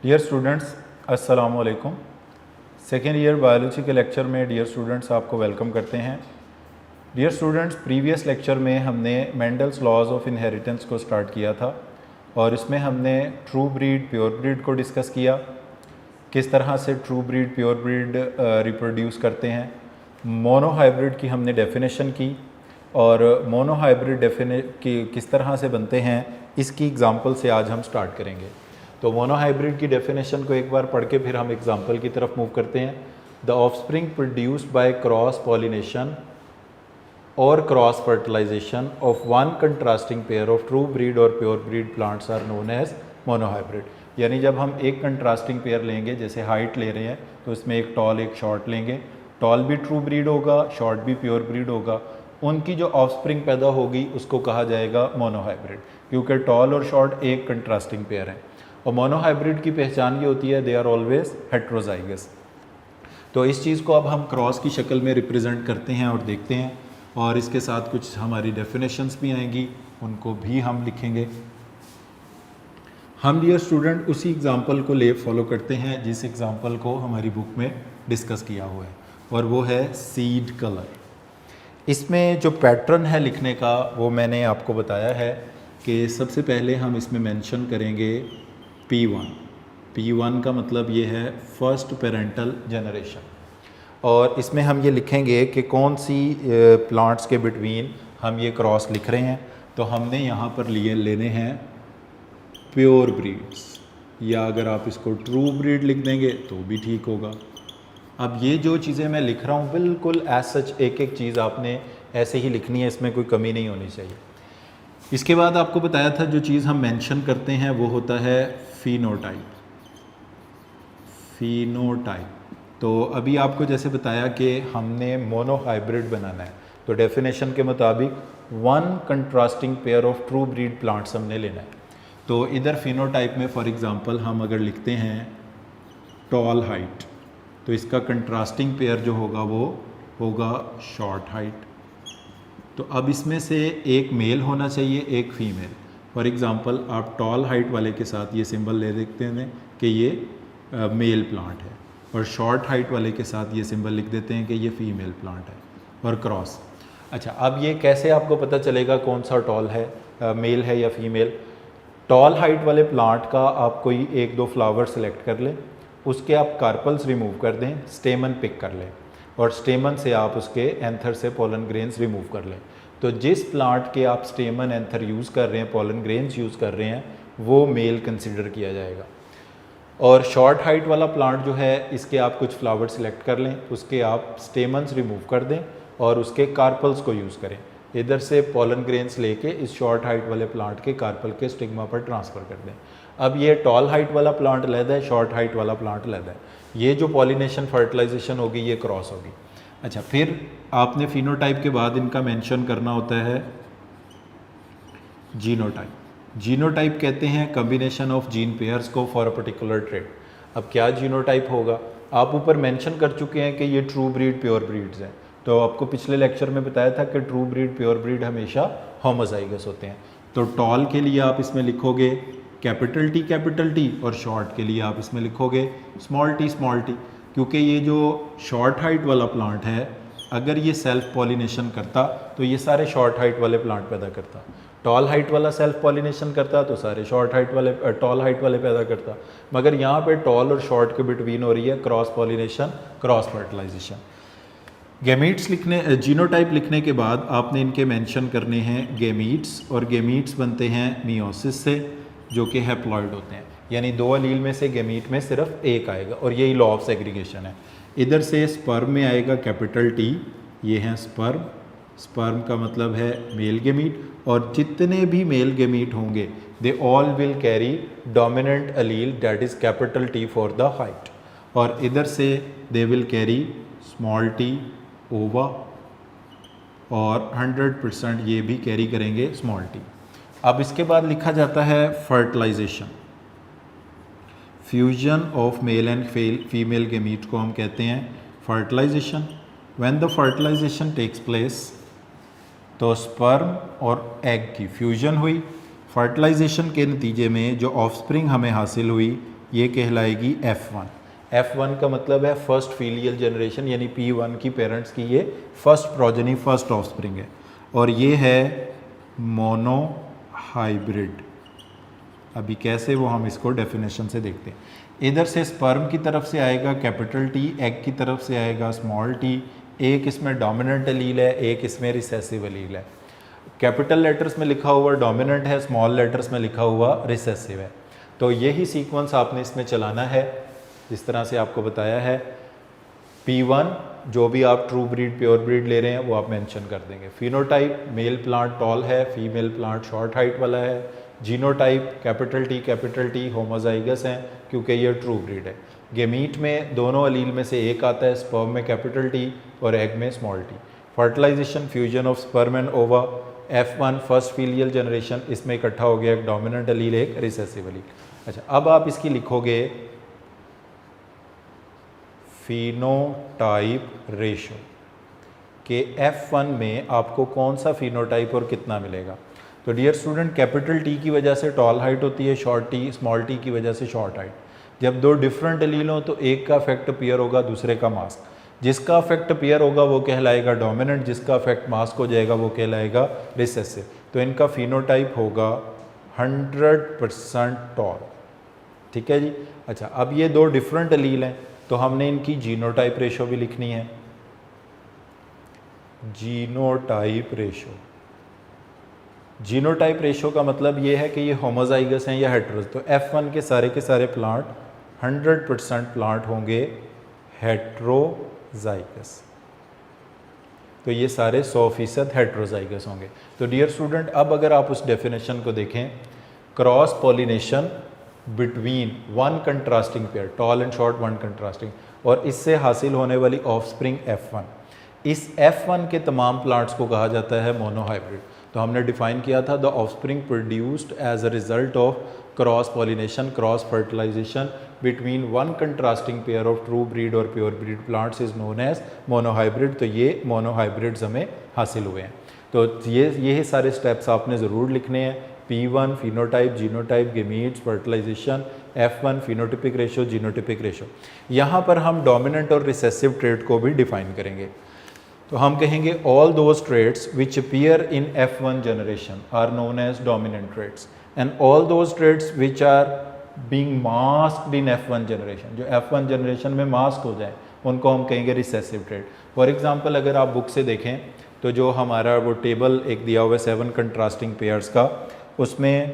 Dear students, अस्सलाम वालेकुम। Second year biology के लेक्चर में डियर स्टूडेंट्स आपको वेलकम करते हैं। डियर स्टूडेंट्स, प्रीवियस लेक्चर में हमने मेंडल्स लॉज ऑफ इनहेरिटेंस को स्टार्ट किया था और इसमें हमने ट्रू ब्रीड प्योर ब्रीड को डिस्कस किया, किस तरह से true breed pure breed reproduce करते हैं। मोनो हाइब्रिड की हमने डेफिनेशन की और मोनो हाइब्रिड किस तरह से बनते हैं इसकी एग्जांपल से आज हम स्टार्ट करेंगे। तो मोनो हाइब्रिड की डेफिनेशन को एक बार पढ़ के फिर हम एग्जांपल की तरफ मूव करते हैं। The offspring produced by cross pollination और cross fertilisation of one contrasting pair of true breed और pure breed plants are known as mono hybrid. यानी जब हम एक कंट्रास्टिंग पेयर लेंगे, जैसे हाइट ले रहे हैं तो इसमें एक टॉल एक शॉर्ट लेंगे, टॉल भी ट्रू ब्रीड होगा, शॉर्ट भी प्योर ब्रीड होगा, उनकी जो ऑफस्प्रिंग पैदा होगी उसको कहा जाएगा मोनो हाइब्रिड, क्योंकि टॉल और शॉर्ट एक कंट्रास्टिंग पेयर है। और मोनो हाइब्रिड की पहचान ये होती है, दे आर ऑलवेज हेट्रोजाइगस। तो इस चीज़ को अब हम क्रॉस की शक्ल में रिप्रेजेंट करते हैं और देखते हैं, और इसके साथ कुछ हमारी डेफिनेशंस भी आएंगी, उनको भी हम लिखेंगे। हम डियर स्टूडेंट उसी एग्जांपल को ले फॉलो करते हैं जिस एग्जांपल को हमारी बुक में डिस्कस किया हुआ है, और वो है सीड कलर। इसमें जो पैटर्न है लिखने का वो मैंने आपको बताया है कि सबसे पहले हम इसमें मेंशन करेंगे P1। P1 का मतलब ये है फर्स्ट पेरेंटल जनरेशन, और इसमें हम ये लिखेंगे कि कौन सी प्लांट्स के बिटवीन हम ये क्रॉस लिख रहे हैं। तो हमने यहाँ पर लेने हैं प्योर ब्रीड्स, या अगर आप इसको ट्रू ब्रीड लिख देंगे तो भी ठीक होगा। अब ये जो चीज़ें मैं लिख रहा हूँ बिल्कुल एज सच एक एक चीज़ आपने ऐसे ही लिखनी है, इसमें कोई कमी नहीं होनी चाहिए। इसके बाद आपको बताया था जो चीज़ हम मेंशन करते हैं वो होता है फिनोटाइप। तो अभी आपको जैसे बताया कि हमने मोनो हाइब्रिड बनाना है, तो डेफिनेशन के मुताबिक one contrasting pair of true breed plants हमने लेना है। तो इधर फिनोटाइप में फॉर एग्जांपल हम अगर लिखते हैं टॉल हाइट, तो इसका कंट्रास्टिंग पेयर जो होगा वो होगा शॉर्ट हाइट। तो अब इसमें से एक मेल होना चाहिए, एक फीमेल। फॉर एग्जांपल आप टॉल हाइट वाले के साथ ये सिंबल ले देखते हैं कि ये मेल प्लांट है, और शॉर्ट हाइट वाले के साथ ये सिंबल लिख देते हैं कि ये फीमेल प्लांट है, और क्रॉस। अच्छा, अब ये कैसे आपको पता चलेगा कौन सा टॉल है, मेल है या फीमेल? टॉल हाइट वाले प्लांट का आप कोई एक दो फ्लावर सेलेक्ट कर लें, उसके आप कार्पल्स रिमूव कर दें, स्टेमन पिक कर लें, और स्टेमन से आप उसके एंथर से पोलन ग्रेन्स रिमूव कर लें। तो जिस प्लांट के आप स्टेमन एंथर यूज़ कर रहे हैं, पोलन ग्रेन्स यूज़ कर रहे हैं, वो मेल कंसिडर किया जाएगा। और शॉर्ट हाइट वाला प्लांट जो है, इसके आप कुछ फ्लावर सेलेक्ट कर लें, उसके आप स्टेमन्स रिमूव कर दें और उसके कार्पल्स को यूज़ करें। इधर से पोलन ग्रेन्स लेके इस शॉर्ट हाइट वाले प्लांट के कार्पल के स्टिग्मा पर ट्रांसफ़र कर दें। अब ये टॉल हाइट वाला प्लांट अलग है, शॉर्ट हाइट वाला प्लांट अलग है। ये जो पॉलिनेशन फर्टिलाइजेशन होगी ये क्रॉस होगी। अच्छा, फिर आपने फिनोटाइप के बाद इनका मेंशन करना होता है जीनोटाइप। जीनोटाइप कहते हैं कॉम्बिनेशन ऑफ जीन पेयर्स को फॉर अ पर्टिकुलर ट्रेट। अब क्या जीनोटाइप होगा? आप ऊपर मेंशन कर चुके हैं कि ये ट्रू ब्रीड प्योर ब्रीड्स हैं। तो आपको पिछले लेक्चर में बताया था कि ट्रू ब्रीड प्योर ब्रीड हमेशा होमोजाइगस होते हैं। तो टॉल के लिए आप इसमें लिखोगे कैपिटल टी, और शॉर्ट के लिए आप इसमें लिखोगे स्मॉल टी, क्योंकि ये जो शॉर्ट हाइट वाला प्लांट है, अगर ये सेल्फ पॉलिनेशन करता तो ये सारे शॉर्ट हाइट वाले प्लांट पैदा करता। टॉल हाइट वाला सेल्फ पॉलिनेशन करता तो सारे टॉल हाइट वाले पैदा करता। मगर यहाँ पे टॉल और शॉर्ट के बिटवीन हो रही है cross pollination, cross fertilization. Gametes लिखने, जीनोटाइप लिखने के बाद आपने इनके मेंशन करने हैं गैमीट्स, और गैमीट्स बनते हैं मियोसिस से, जो कि हैप्लॉइड होते हैं। यानी दो अलील में से गैमीट में सिर्फ एक आएगा, और यही लॉ ऑफ सेग्रीगेशन है। इधर से स्पर्म में आएगा कैपिटल टी, ये हैं स्पर्म। स्पर्म का मतलब है मेल गैमीट, और जितने भी मेल गैमीट होंगे they all will carry dominant Aleel that is capital T for the height, और इधर से they will carry small T ओवा, और 100% ये भी कैरी करेंगे स्मॉल टी। अब इसके बाद लिखा जाता है fertilization. Fusion of male and female gamete को हम कहते हैं fertilization. When the fertilization takes place, तो स्पर्म और एग की फ्यूजन हुई। फर्टिलाइजेशन के नतीजे में जो ऑफस्प्रिंग हमें हासिल हुई ये कहलाएगी F1। F1 का मतलब है फर्स्ट फीलियल जनरेशन, यानी P1 की पेरेंट्स की ये फर्स्ट प्रोजेनी, फर्स्ट ऑफस्प्रिंग है। और ये है मोनोहाइब्रिड। अभी कैसे वो हम इसको डेफिनेशन से देखते हैं। इधर से स्पर्म की तरफ से आएगा कैपिटल टी, एग की तरफ से आएगा स्मॉल टी। एक इसमें डोमिनेंट एलील है, एक इसमें रिसेसिव एलील है। कैपिटल लेटर्स में लिखा हुआ डोमिनेंट है, स्मॉल लेटर्स में लिखा हुआ रिसेसिव है। तो यही सीक्वेंस आपने इसमें चलाना है जिस तरह से आपको बताया है। P1 जो भी आप ट्रू ब्रीड प्योर ब्रीड ले रहे हैं वो आप मेंशन कर देंगे। फिनोटाइप मेल प्लांट टॉल है, फीमेल प्लांट शॉर्ट हाइट वाला है। जीनोटाइप कैपिटल टी होमोजाइगस हैं क्योंकि ये ट्रू ब्रीड है। गेमीट में दोनों अलील में से एक आता है, स्पर्म में कैपिटल टी और एग में small T. Fertilization fusion of sperm and ova, F1 first filial generation, इसमें इकट्ठा हो गया एक डोमिनेंट अलील एक रिसेसिव अलील। अच्छा, अब आप इसकी लिखोगे फिनोटाइप रेशो कि F1 में आपको कौन सा फिनोटाइप और कितना मिलेगा। तो डियर स्टूडेंट, कैपिटल टी की वजह से टॉल हाइट होती है, शॉर्ट टी स्मॉल टी की वजह से शॉर्ट हाइट। जब दो डिफरेंट एलील हों तो एक का इफेक्ट अपीयर होगा, दूसरे का मास्क। जिसका इफेक्ट अपीयर होगा वो कहलाएगा डोमिनेंट, जिसका इफेक्ट मास्क हो जाएगा वो कहलाएगा रिसेसिव। तो इनका फिनोटाइप होगा 100% टॉल। ठीक है जी। अच्छा, अब ये दो डिफरेंट एलील हैं तो हमने इनकी जीनोटाइप रेशो भी लिखनी है। जीनोटाइप रेशो, जीनोटाइप रेशो का मतलब ये है कि ये होमोजाइगस हैं या हेटेरोस। तो F1 के सारे प्लांट 100% प्लांट होंगे हेटेरोजाइगस। तो ये सारे 100% हेटेरोजाइगस होंगे। तो डियर स्टूडेंट, अब अगर आप उस डेफिनेशन को देखें, cross pollination between one contrasting pair, tall and short one contrasting, और इससे हासिल होने वाली ऑफस्प्रिंग F1, इस F1 के तमाम प्लांट्स को कहा जाता है मोनोहाइब्रिड। तो हमने डिफाइन किया था the offspring produced as a result of cross pollination, cross fertilisation between one contrasting pair of true breed और pure breed plants is known as monohybrid. तो ये मोनोहाइब्रिड्स हमें हासिल हुए हैं। तो ये सारे स्टेप्स आपने ज़रूर लिखने हैं। P1 phenotype, genotype, gametes, fertilization, F1 phenotypic ratio, genotypic ratio. यहाँ पर हम डोमिनेंट और रिसेसिव ट्रेट को भी डिफाइन करेंगे। तो हम कहेंगे all those traits which appear in F1 generation are known as dominant traits, and all those traits which are being masked in F1 generation, जो F1 जनरेशन में मास्क हो जाए उनको हम कहेंगे रिसेसिव ट्रेट। फॉर एग्जांपल, अगर आप book से देखें तो जो हमारा वो टेबल एक दिया हुआ है 7 कंट्रास्टिंग पेयर्स का, उसमें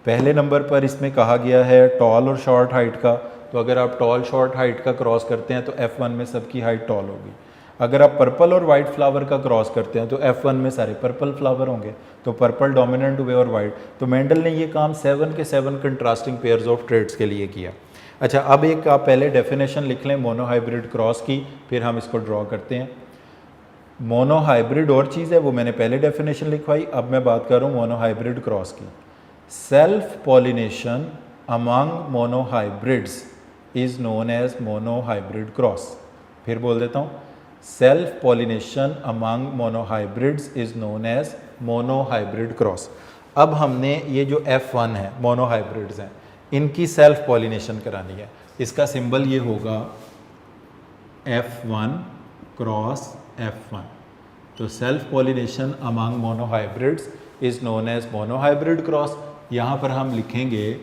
पहले नंबर पर इसमें कहा गया है टॉल और शॉर्ट हाइट का। तो अगर आप टॉल शॉर्ट हाइट का क्रॉस करते हैं तो F1 में सबकी हाइट टॉल होगी। अगर आप पर्पल और वाइट फ्लावर का क्रॉस करते हैं तो F1 में सारे पर्पल फ्लावर होंगे, तो पर्पल डोमिनेंट हुए और वाइट। तो मेंडल ने ये काम 7 के 7 कंट्रास्टिंग पेयर्स ऑफ ट्रेट्स के लिए किया। अच्छा, अब एक आप पहले डेफिनेशन लिख लें मोनोहाइब्रिड क्रॉस की, फिर हम इसको ड्रॉ करते हैं। मोनोहाइब्रिड और चीज़ है, वो मैंने पहले डेफिनेशन लिखवाई, अब मैं बात कर रहा हूँ मोनोहाइब्रिड क्रॉस की। Self pollination among monohybrids is known as monohybrid cross. फिर बोल देता हूँ, self pollination among monohybrids is known as monohybrid cross. अब हमने ये जो F1 है, मोनोहाइब्रिड्स हैं, इनकी सेल्फ पॉलिनेशन करानी है। इसका सिंबल ये होगा F1 क्रॉस F1। तो self pollination among monohybrids is known as monohybrid cross. यहाँ पर हम लिखेंगे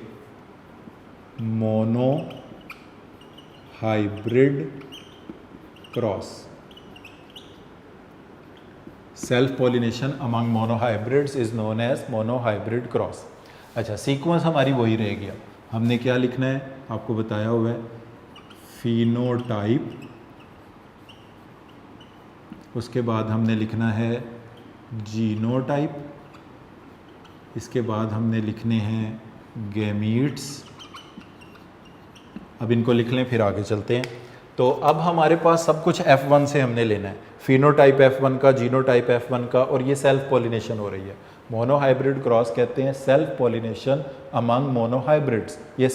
monohybrid cross. Self pollination among monohybrids is known as monohybrid cross. अच्छा, सीक्वेंस हमारी वही रहेगी। अब हमने क्या लिखना है आपको बताया हुआ है, फिनोटाइप, उसके बाद हमने लिखना है जीनोटाइप, इसके बाद हमने लिखने हैं गेमीट्स। अब इनको लिख लें फिर आगे चलते हैं। तो अब हमारे पास सब कुछ F1 से हमने लेना है, फिनोटाइप F1 का, जीनोटाइप F1 का, और ये सेल्फ पॉलिनेशन हो रही है। मोनोहाइब्रिड क्रॉस कहते हैं सेल्फ पॉलिनेशन अमंग मोनोहाइब्रिड्स। ये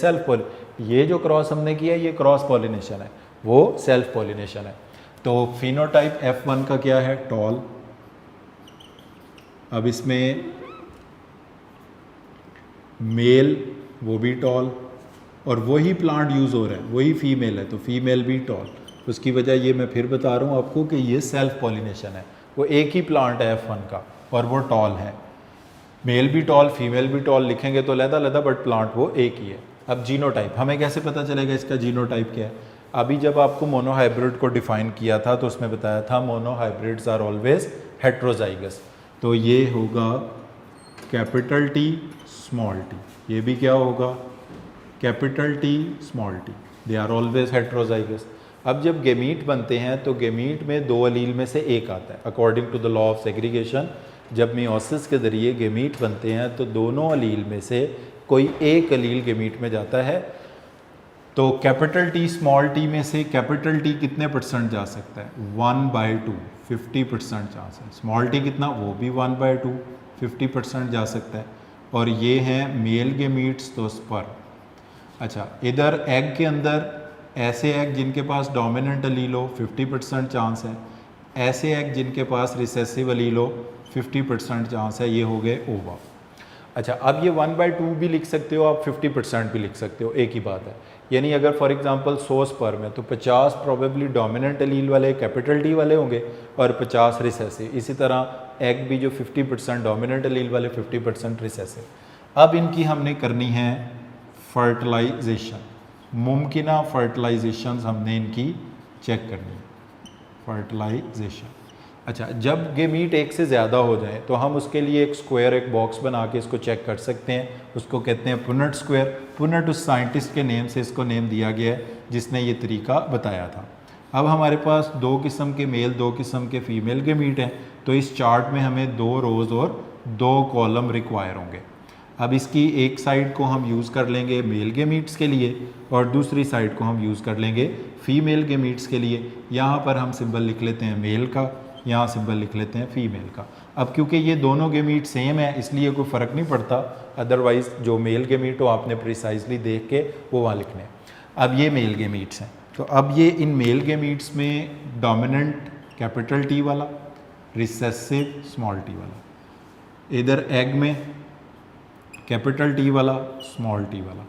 ये जो क्रॉस हमने किया है ये क्रॉस पॉलिनेशन है, वो सेल्फ पॉलिनेशन है। तो फिनोटाइप F1 का क्या है, टॉल। अब इसमें मेल वो भी टॉल, और वही प्लांट यूज़ हो रहा है, वही फीमेल है, तो फीमेल भी टॉल। उसकी वजह ये मैं फिर बता रहा हूँ आपको कि ये सेल्फ पॉलिनेशन है, वो एक ही प्लांट है F1 का और वो टॉल है। मेल भी टॉल फीमेल भी टॉल लिखेंगे तो लहदा बट प्लांट वो एक ही है। अब जीनोटाइप, हमें कैसे पता चलेगा इसका जीनोटाइप क्या है? अभी जब आपको मोनोहाइब्रिड को डिफाइन किया था तो उसमें बताया था मोनोहाइब्रिड्स आर ऑलवेज हेट्रोजाइगस। तो ये होगा कैपिटल टी स्मॉल टी, ये भी क्या होगा capital T small T, they are always heterozygous. अब जब गेमीट बनते हैं तो गेमीट में दो अलील में से एक आता है according to the law of segregation. जब मियोसिस के ज़रिए गेमीट बनते हैं तो दोनों अलील में से कोई एक अलील गेमीट में जाता है। तो कैपिटल टी स्मॉल टी में से कैपिटल टी कितने परसेंट जा सकता है? 1/2, 50% चांस है। स्मॉल टी कितना? वो भी 1/2, 50% जा सकता है। और ये हैं मेल गेमीट्स, तो स्पर्म। अच्छा, इधर एग के अंदर ऐसे एग जिनके पास डोमिनेंट अलील हो 50% चांस है, ऐसे एग जिनके पास रिसेसिव अलील हो 50% चांस है, ये हो गए ओवा। अच्छा, अब ये 1/2 भी लिख सकते हो आप, 50% भी लिख सकते हो, एक ही बात है। यानी अगर फॉर एग्जांपल 100 स्पर्म है तो 50 प्रोबेबली डोमिनेंट अलील वाले कैपिटल टी वाले होंगे और 50 रिसेसिव। इसी तरह एग भी जो 50% डोमिनेंट अलील वाले, 50% रिसेसिव। अब इनकी हमने करनी है फर्टिलाइजेशन, मुमकिना फर्टिलाइजेशन हमने इनकी चेक करनी है, फर्टिलाइजेशन। अच्छा, जब गेमीट एक से ज़्यादा हो जाए तो हम उसके लिए एक स्क्वायर, एक बॉक्स बना के इसको चेक कर सकते हैं, उसको कहते हैं पुनेट स्क्वायर। पुनेट उस साइंटिस्ट के नेम से इसको नेम दिया गया है जिसने ये तरीका बताया था। अब हमारे पास दो किस्म के मेल, दो किस्म के फीमेल गेमीट हैं, तो इस चार्ट में हमें 2 रोज़ और 2 कॉलम रिक्वायर होंगे। अब इसकी एक साइड को हम यूज़ कर लेंगे मेल गेमीट्स के लिए और दूसरी साइड को हम यूज़ कर लेंगे फीमेल गेमीट्स के लिए। यहाँ पर हम सिंबल लिख लेते हैं मेल का, यहाँ सिंबल लिख लेते हैं फीमेल का। अब क्योंकि ये दोनों गेमीट सेम है इसलिए कोई फ़र्क नहीं पड़ता, अदरवाइज़ जो मेल गेमीट हो आपने प्रिसाइजली देख के वो वहाँ लिखने। अब ये मेल गेमीट्स हैं, तो अब ये इन मेल गेमीट्स में डोमिनेंट कैपिटल टी वाला, रिसेसिव स्मॉल टी वाला, इधर एग में कैपिटल टी वाला, स्मॉल टी वाला।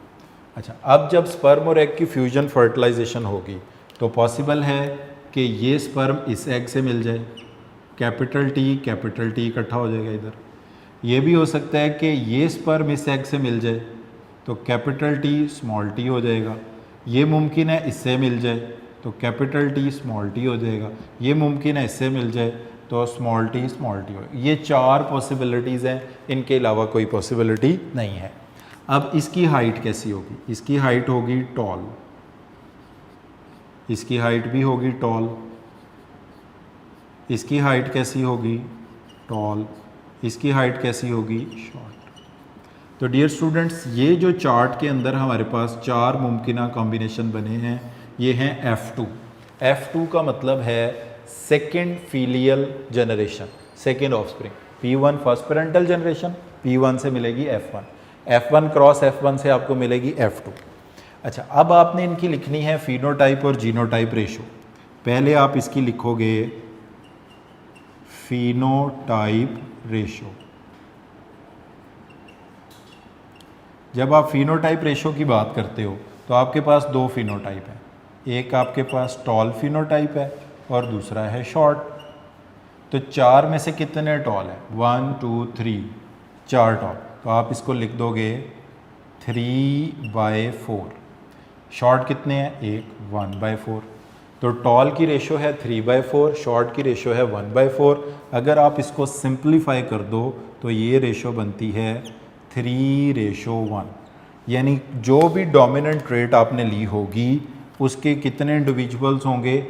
अच्छा, अब जब स्पर्म और एग की फ्यूजन फर्टिलाइजेशन होगी तो पॉसिबल है कि ये स्पर्म इस एग से मिल जाए, कैपिटल टी इकट्ठा हो जाएगा इधर। ये भी हो सकता है कि ये स्पर्म इस एग से मिल जाए तो कैपिटल टी स्मॉल टी हो जाएगा। ये मुमकिन है इससे मिल जाए तो कैपिटल टी स्मॉल टी हो जाएगा। ये मुमकिन है इससे मिल जाए तो स्मॉल टी हो। ये 4 पॉसिबिलिटीज़ हैं, इनके अलावा कोई पॉसिबिलिटी नहीं है। अब इसकी हाइट कैसी होगी? इसकी हाइट होगी टॉल, इसकी हाइट भी होगी टॉल, इसकी हाइट कैसी होगी? टॉल, इसकी हाइट कैसी होगी? शॉर्ट। तो डियर स्टूडेंट्स, ये जो चार्ट के अंदर हमारे पास 4 मुमकिना कॉम्बिनेशन बने हैं, ये हैं F2। F2 का मतलब है second filial generation, second offspring. P1 first parental generation, P1 से मिलेगी F1, F1 क्रॉस F1 से आपको मिलेगी F2। अच्छा, अब आपने इनकी लिखनी है फिनोटाइप और जीनोटाइप रेशो। पहले आप इसकी लिखोगे फिनोटाइप रेशो। जब आप फिनोटाइप रेशो की बात करते हो तो आपके पास 2 फिनोटाइप हैं, एक आपके पास टॉल फिनोटाइप है और दूसरा है शॉर्ट। तो 4 में से कितने टॉल है? 1 2 3, 4 टॉल। तो आप इसको लिख दोगे 3/4। शॉर्ट कितने हैं? 1/4। तो टॉल की रेशो है 3/4, शॉर्ट की रेशो है 1/4। अगर आप इसको सिंप्लीफाई कर दो तो ये रेशो बनती है 3:1। यानी जो भी डोमिनेंट ट्रेट आपने ली होगी उसके कितने इंडिविजुअल्स होंगे?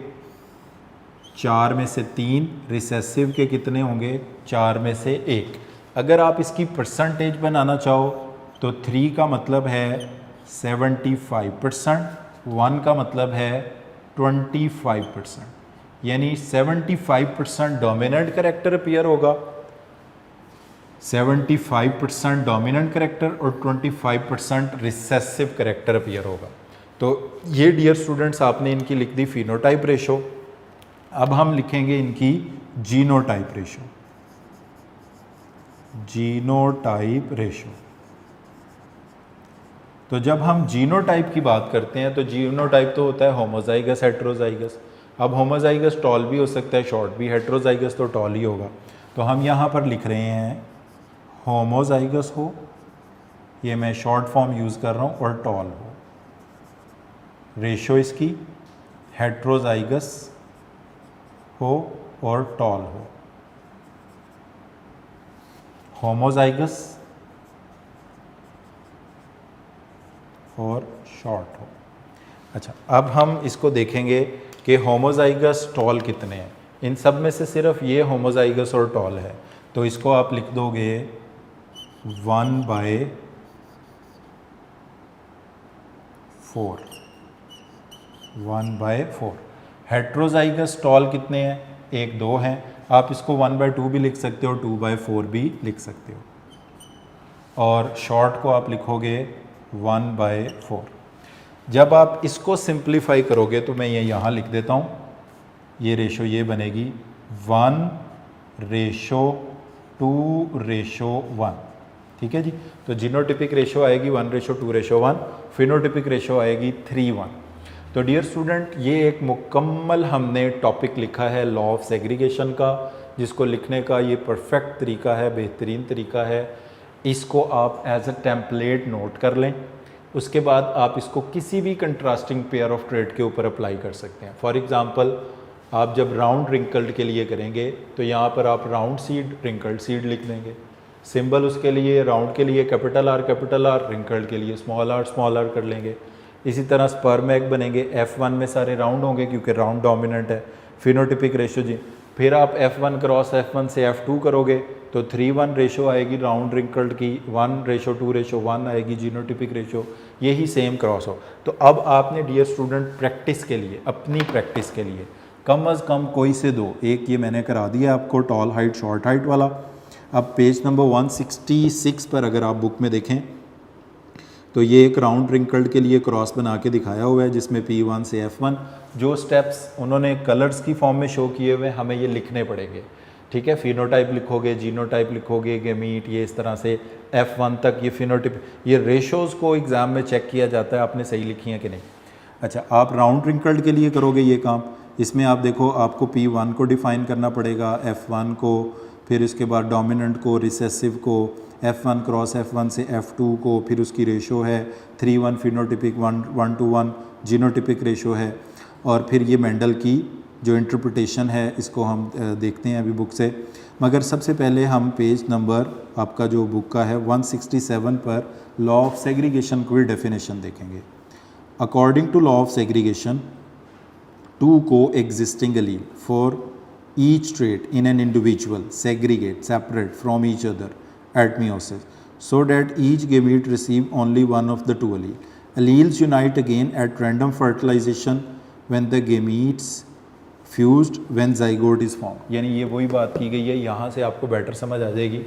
4 में से 3। रिसेसिव के कितने होंगे? 4 में से 1। अगर आप इसकी परसेंटेज बनाना चाहो तो 3 का मतलब है 75%, 1 का मतलब है 25%। यानी 75% डोमिनेंट कैरेक्टर अपीयर होगा, 75% डोमिनेंट कैरेक्टर और 25% रिसेसिव कैरेक्टर अपीयर होगा। तो ये डियर स्टूडेंट्स आपने इनकी लिख दी फिनोटाइप रेशो। अब हम लिखेंगे इनकी जीनोटाइप रेशो। जीनोटाइप रेशो तो जब हम जीनोटाइप की बात करते हैं तो जीनोटाइप तो होता है होमोजाइगस हेट्रोजाइगस। अब होमोजाइगस टॉल भी हो सकता है, शॉर्ट भी, हेट्रोजाइगस तो टॉल ही होगा। तो हम यहाँ पर लिख रहे हैं होमोजाइगस हो, ये मैं शॉर्ट फॉर्म यूज़ कर रहा हूँ, और टॉल हो। रेशो इसकी हेट्रोजाइगस हो और टॉल हो, होमोजाइगस और शॉर्ट हो। अच्छा, अब हम इसको देखेंगे कि होमोजाइगस टॉल कितने हैं। इन सब में से सिर्फ ये होमोजाइगस और टॉल है, तो इसको आप लिख दोगे 1/4, 1/4। हेट्रोजाइगस टॉल कितने हैं? 1, 2 हैं। आप इसको 1/2 भी लिख सकते हो, 2/4 भी लिख सकते हो। और शॉर्ट को आप लिखोगे 1/4। जब आप इसको सिंप्लीफाई करोगे तो मैं ये यहाँ लिख देता हूँ, ये रेशो ये बनेगी 1:2:1। ठीक है जी। तो जीनोटिपिक रेशो आएगी 1:2:1, फिनोटिपिक रेशो आएगी 3:1। तो डियर स्टूडेंट, ये एक मुकम्मल हमने टॉपिक लिखा है लॉ ऑफ सेग्रीगेशन का, जिसको लिखने का ये परफेक्ट तरीका है, बेहतरीन तरीका है। इसको आप एज अ टेम्पलेट नोट कर लें। उसके बाद आप इसको किसी भी कंट्रास्टिंग पेयर ऑफ ट्रेड के ऊपर अप्लाई कर सकते हैं। फॉर एग्जांपल, आप जब राउंड रिंकल्ड के लिए करेंगे तो यहाँ पर आप राउंड सीड, रिंकल्ड सीड लिख देंगे। सिंबल उसके लिए राउंड के लिए कैपिटल आर, रिंकल्ड के लिए स्मॉल आर कर लेंगे। इसी तरह स्पर्म एग बनेंगे, F1 में सारे राउंड होंगे क्योंकि राउंड डोमिनेंट है। फिनोटिपिक रेशो जी, फिर आप F1 क्रॉस F1 से F2 करोगे तो 3:1 रेशो आएगी राउंड रिंकल्ड की, 1:2:1 आएगी जीनोटिपिक रेशो। यही सेम क्रॉस हो। तो अब आपने डियर स्टूडेंट प्रैक्टिस के लिए, अपनी प्रैक्टिस के लिए कम अज़ कम कोई से दो, एक ये मैंने करा दिया आपको टॉल हाइट शॉर्ट हाइट वाला। अब पेज नंबर 166 पर अगर आप बुक में देखें तो ये एक राउंड रिंकल्ड के लिए क्रॉस बना के दिखाया हुआ है, जिसमें P1 से F1 जो स्टेप्स उन्होंने कलर्स की फॉर्म में शो किए हुए हमें ये लिखने पड़ेंगे। ठीक है, फिनोटाइप लिखोगे, जीनोटाइप लिखोगे, गेमीट, ये इस तरह से F1 तक ये फिनोटाइप, ये रेशोज़ को एग्ज़ाम में चेक किया जाता है आपने सही लिखी हैं कि नहीं। अच्छा, आप राउंड रिंकल्ड के लिए करोगे ये काम। इसमें आप देखो, आपको P1 को डिफ़ाइन करना पड़ेगा, F1 को, फिर इसके बाद डोमिनेंट को, रिसेसिव को, F1 क्रॉस F1 से F2 को, फिर उसकी रेशो है 3:1 फिनोटिपिक, 1:1 जीनोटिपिक रेशो है। और फिर ये मेंडल की जो इंटरप्रिटेशन है इसको हम देखते हैं अभी बुक से। मगर सबसे पहले हम पेज नंबर आपका जो बुक का है 167 पर लॉ ऑफ सेग्रीगेशन की डेफिनेशन देखेंगे। According to law of segregation, 2 co-existing allele for each trait in an individual segregate separate from each other at meiosis so that each gamete receive only one of the 2 allele. Alleles unite again at random fertilization when the gametes fused when zygote is formed. यानी ये वही बात की गई है, यहाँ से आपको बेटर समझ आ जाएगी।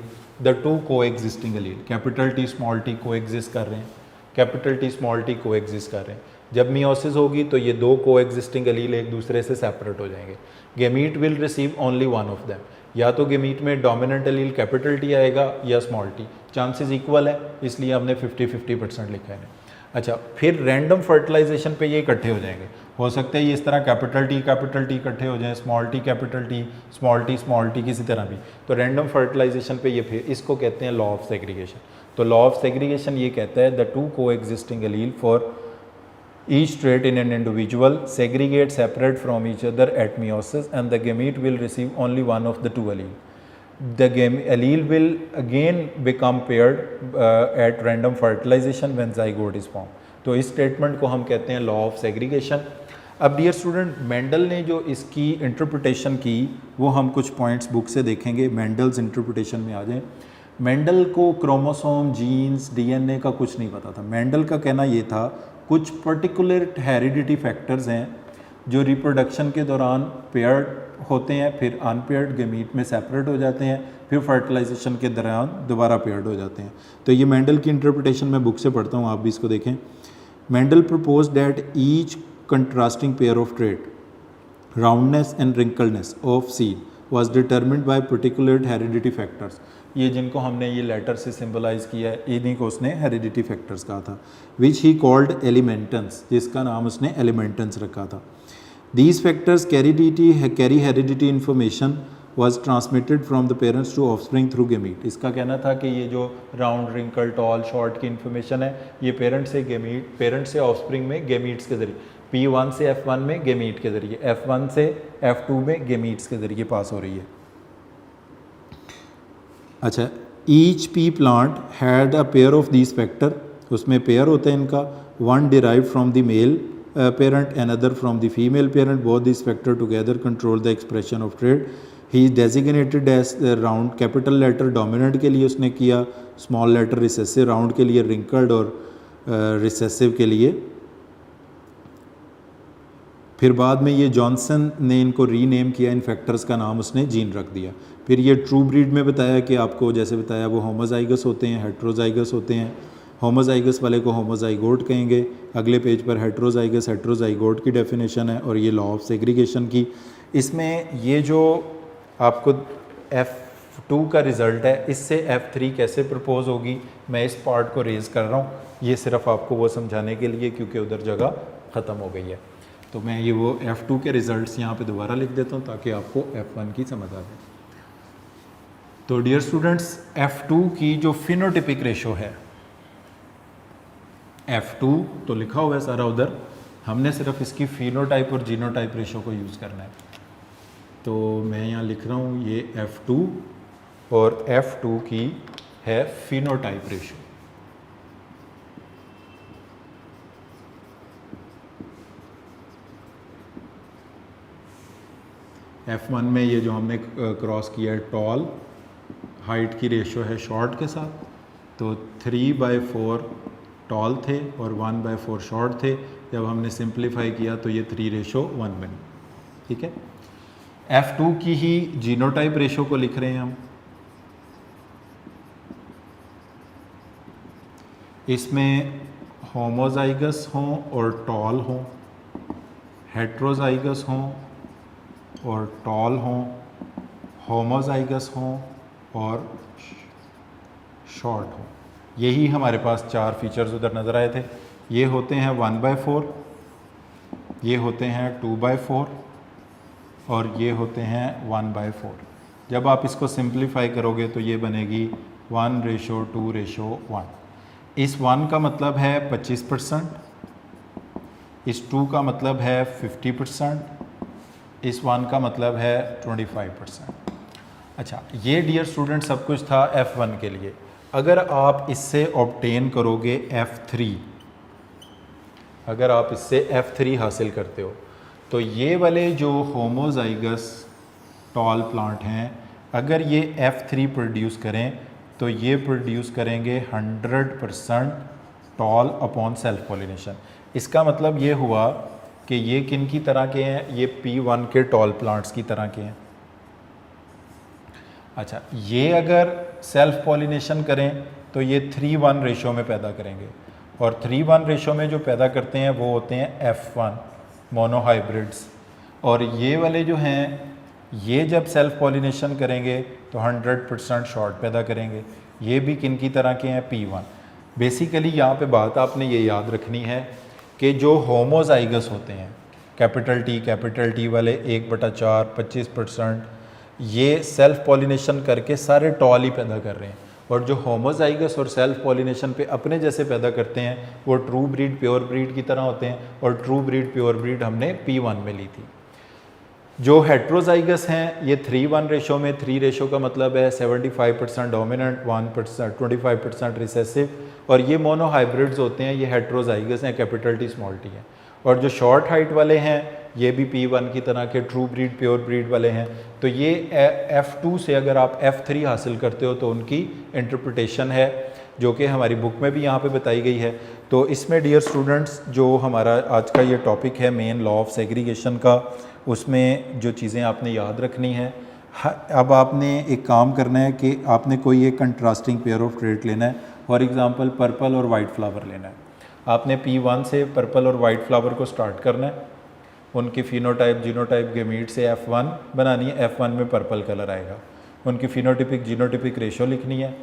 The 2 co-existing allele, capital T small t coexist कर रहे हैं, capital T small t coexist कर रहे हैं। जब मियोसिस होगी तो ये 2 कोएग्जिस्टिंग एलील एक दूसरे से सेपरेट हो जाएंगे। Gamete will receive only one of them, या तो गेमीट में डोमिनेंट एलील कैपिटल T आएगा या स्मॉल t। चांसेस इक्वल है, इसलिए हमने 50-50% लिखा है। अच्छा, फिर रैंडम फर्टिलाइजेशन पे ये इकट्ठे हो जाएंगे। हो सकता है ये इस तरह कैपिटल T इकट्ठे हो जाएं, small t capital T, small t किसी तरह भी। तो रैंडम फर्टिलाइजेशन पे ये, फिर इसको कहते हैं लॉ ऑफ सेग्रीगेशन। तो लॉ ऑफ सेग्रीगेशन ये कहता है the 2 coexisting allele for each trait in an individual segregate separate from each other at meiosis and the gamete will receive only one of the 2 allele. The allele will again become paired at random fertilization when zygote is formed. तो इस statement को हम कहते हैं law of segregation. अब dear student, Mendel ने जो इसकी इंटरप्रिटेशन की वो हम कुछ पॉइंट्स बुक से देखेंगे। मेंडल्स इंटरप्रिटेशन में आ जाएं। मेंडल को क्रोमोसोम, जीन्स, डीएनए का कुछ नहीं पता था। मेंडल का कहना ये था कुछ पर्टिकुलर हेरिडिटी फैक्टर्स हैं जो रिप्रोडक्शन के दौरान पेयर्ड होते हैं, फिर अनपेयर्ड गेमीट में सेपरेट हो जाते हैं, फिर फर्टिलाइजेशन के दौरान दोबारा पेयर्ड हो जाते हैं। तो ये मेंडल की इंटरप्रिटेशन मैं बुक से पढ़ता हूँ, आप भी इसको देखें। Mendel propose that each contrasting pair of trait, roundness and wrinkleness of seed was determined by particular heredity factors। ये जिनको हमने ये लेटर से सिंबलाइज किया है इन्हीं को उसने हेरिडिटी फैक्टर्स कहा था। विच ही कॉल्ड एलिमेंटेंस, जिसका नाम उसने एलिमेंटेंस रखा था। These factors carry heredity information was transmitted from the parents to offspring through gamete। इसका कहना था कि ये जो राउंड रिंकल टॉल शॉर्ट की इन्फॉर्मेशन है ये पेरेंट से ऑफस्प्रिंग में गेमीट्स के जरिए, P1 से F1 में गेमीट के जरिए, F1 से F2 में गेमीट्स के जरिए पास हो रही है। अच्छा, each pea plant had a pair of these factor, उसमें पेयर होते हैं इनका, one derive from the male parent and other from the female parent, both these factors together control the expression of trait। He designated as round, capital letter dominant के लिए उसने किया, small letter recessive, round के लिए wrinkled और recessive के लिए। फिर बाद में ये जॉनसन ने इनको रीनेम किया, इन फैक्टर्स का नाम उसने जीन रख दिया। फिर ये ट्रू ब्रीड में बताया कि आपको जैसे बताया वो होमोजाइगस होते हैं, हेट्रोजाइगस होते हैं। होमोजाइगस वाले को होमोजाइगोट कहेंगे। अगले पेज पर हेट्रोजाइगस हेट्रोजाइगोट की डेफिनेशन है और ये लॉ ऑफ सेग्रीगेशन की। इसमें ये जो आपको F2 का रिज़ल्ट है इससे F3 कैसे प्रपोज होगी, मैं इस पार्ट को रेज़ कर रहा हूँ, ये सिर्फ आपको वो समझाने के लिए क्योंकि उधर जगह ख़त्म हो गई है। तो मैं ये वो F2 के रिज़ल्ट्स यहाँ पे दोबारा लिख देता हूँ ताकि आपको F1 की समझ आ जाए। तो डियर स्टूडेंट्स, F2 की जो फिनोटिपिक रेशो है, F2 तो लिखा हुआ है सारा उधर, हमने सिर्फ इसकी फिनोटाइप और जीनोटाइप रेशो को यूज़ करना है। तो मैं यहाँ लिख रहा हूँ ये F2 और F2 की है फिनोटाइप रेशो। F1 में ये जो हमने क्रॉस किया है टॉल, हाइट की रेशो है शॉर्ट के साथ, तो 3/4 टॉल थे और 1/4 शॉर्ट थे। जब हमने सिंप्लीफाई किया तो ये 3:1 बनी। ठीक है, F2 की ही जीनोटाइप रेशो को लिख रहे हैं हम। इसमें होमोजाइगस हों और टॉल हों, हेट्रोजाइगस हों और टॉल हों, होमोजाइगस हों और शॉर्ट हों। यही हमारे पास 4 फीचर्स उधर नज़र आए थे। ये होते हैं 1/4, ये होते हैं 2/4 और ये होते हैं 1/4। जब आप इसको सिंप्लीफाई करोगे तो ये बनेगी 1:2:1। इस 1 का मतलब है 25%, इस 2 का मतलब है 50%, इस 1 का मतलब है 25%। अच्छा, ये डियर स्टूडेंट सब कुछ था F1 के लिए। अगर आप इससे ऑब्टेन करोगे F3, अगर आप इससे F3 हासिल करते हो तो ये वाले जो होमोजाइगस टॉल प्लांट हैं, अगर ये F3 प्रोड्यूस करें तो ये प्रोड्यूस करेंगे 100% टॉल अपॉन सेल्फ पॉलिनेशन। इसका मतलब ये हुआ कि ये किन की तरह के हैं, ये P1 के टॉल प्लांट्स की तरह के हैं। अच्छा, ये अगर सेल्फ पॉलिनेशन करें तो ये 3:1 रेशो में पैदा करेंगे और 3:1 रेशो में जो पैदा करते हैं वो होते हैं F1 मोनोहाइब्रिड्स। और ये वाले जो हैं ये जब सेल्फ पॉलिनेशन करेंगे तो 100% शॉर्ट पैदा करेंगे। ये भी किन की तरह के हैं, P1। बेसिकली यहाँ पे बात आपने ये याद रखनी है कि जो होमोजाइगस होते हैं कैपिटल टी वाले 1/4 25%, ये सेल्फ पॉलिनेशन करके सारे टॉल ही पैदा कर रहे हैं। और जो होमोजाइगस और सेल्फ पॉलिनेशन पे अपने जैसे पैदा करते हैं वो ट्रू ब्रीड प्योर ब्रीड की तरह होते हैं। और ट्रू ब्रीड प्योर ब्रीड हमने P1 में ली थी। जो हेट्रोजाइगस हैं ये 3:1 रेशो में, 3 रेशो का मतलब है 75% डोमिनेंट, 1% 25% रिसेसिव। और ये मोनोहाइब्रिड्स होते हैं, ये हेट्रोजाइगस हैं, कैपिटल टी स्मॉल टी है। और जो शॉर्ट हाइट वाले हैं ये भी P1 की तरह के ट्रू ब्रीड प्योर ब्रीड वाले हैं। तो ये F2 से अगर आप F3 हासिल करते हो तो उनकी इंटरप्रिटेशन है जो कि हमारी बुक में भी यहाँ पे बताई गई है। तो इसमें डियर स्टूडेंट्स जो हमारा आज का ये टॉपिक है मेन लॉ ऑफ सेग्रीगेशन का, उसमें जो चीज़ें आपने याद रखनी है, अब आपने एक काम करना है कि आपने कोई एक कंट्रास्टिंग पेयर ऑफ ट्रेट लेना है। फॉर एग्जांपल पर्पल और वाइट फ्लावर लेना है। आपने P1 से पर्पल और वाइट फ्लावर को स्टार्ट करना है। उनकी फिनोटाइप जीनोटाइप गेमीट से F1 बनानी है, F1 में पर्पल कलर आएगा। उनकी फिनोटिपिक जीनोटिपिक रेशो लिखनी है,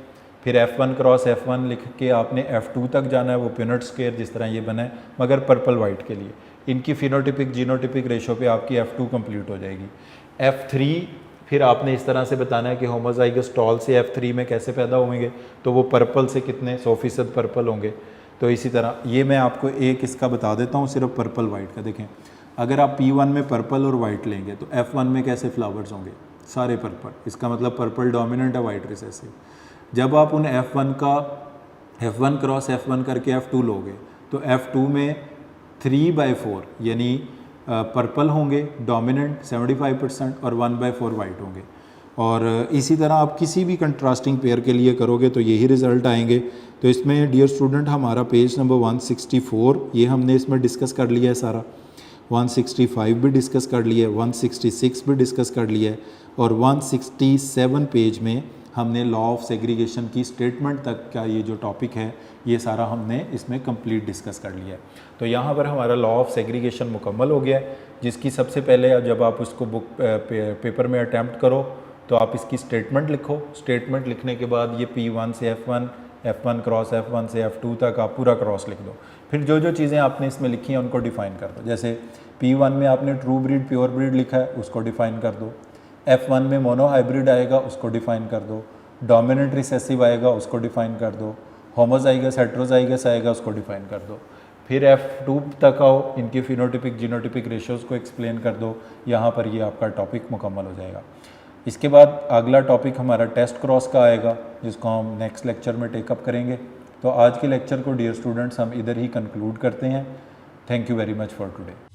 फिर F1 क्रॉस F1 लिख के आपने F2 तक जाना है, वो पिनट स्क्वायर जिस तरह ये बना है मगर पर्पल वाइट के लिए। इनकी फिनोटिपिक जीनोटिपिक रेशो पे आपकी F2 कंप्लीट हो जाएगी। F3 फिर आपने इस तरह से बताना है कि होमोजाइगस टॉल से F3 में कैसे पैदा होंगे, तो वो पर्पल से कितने 100% पर्पल होंगे। तो इसी तरह ये मैं आपको एक इसका बता देता हूँ सिर्फ पर्पल वाइट का। देखें, अगर आप P1 में पर्पल और वाइट लेंगे तो F1 में कैसे फ्लावर्स होंगे, सारे पर्पल, इसका मतलब पर्पल डोमिनेंट है, वाइट रिसेसिव। जब आप उन F1 क्रॉस F1 करके F2 लोगे तो F2 में 3/4 यानी पर्पल होंगे डोमिनेंट 75% और 1/4 वाइट होंगे। और इसी तरह आप किसी भी कंट्रास्टिंग पेयर के लिए करोगे तो यही रिज़ल्ट आएंगे। तो इसमें डियर स्टूडेंट हमारा पेज नंबर 164 ये हमने इसमें डिस्कस कर लिया है सारा, 165 भी डिस्कस कर लिया है, 166 भी डिस्कस कर लिया है, और 167 पेज में हमने लॉ ऑफ सेग्रीगेशन की स्टेटमेंट तक का ये जो टॉपिक है ये सारा हमने इसमें कंप्लीट डिस्कस कर लिया है। तो यहाँ पर हमारा लॉ ऑफ सेग्रीगेशन मुकम्मल हो गया है, जिसकी सबसे पहले जब आप उसको बुक पेपर में अटैम्प्ट करो तो आप इसकी स्टेटमेंट लिखो। स्टेटमेंट लिखने के बाद ये P1 से F1, F1 क्रॉस F1 से F2 तक आप पूरा क्रॉस लिख दो। फिर जो जो चीज़ें आपने इसमें लिखी हैं उनको डिफ़ाइन कर दो। जैसे P1 में आपने ट्रू ब्रीड प्योर ब्रीड लिखा है, उसको डिफ़ाइन कर दो। F1 में मोनो हाइब्रिड आएगा, उसको डिफ़ाइन कर दो। डोमिनेंट रिसेसिव आएगा, उसको डिफ़ाइन कर दो। होमोजाइगस हेट्रोजाइगस आएगा, उसको डिफ़ाइन कर दो। फिर F2 तक आओ, इनकी फिनोटिपिक जीनोटिपिक रेशोज़ को एक्सप्लेन कर दो। यहाँ पर ये आपका टॉपिक मुकम्मल हो जाएगा। इसके बाद अगला टॉपिक हमारा टेस्ट क्रॉस का आएगा, जिसको हम नेक्स्ट लेक्चर में टेकअप करेंगे। तो आज के लेक्चर को डियर स्टूडेंट्स हम इधर ही कंक्लूड करते हैं। Thank you very much for today.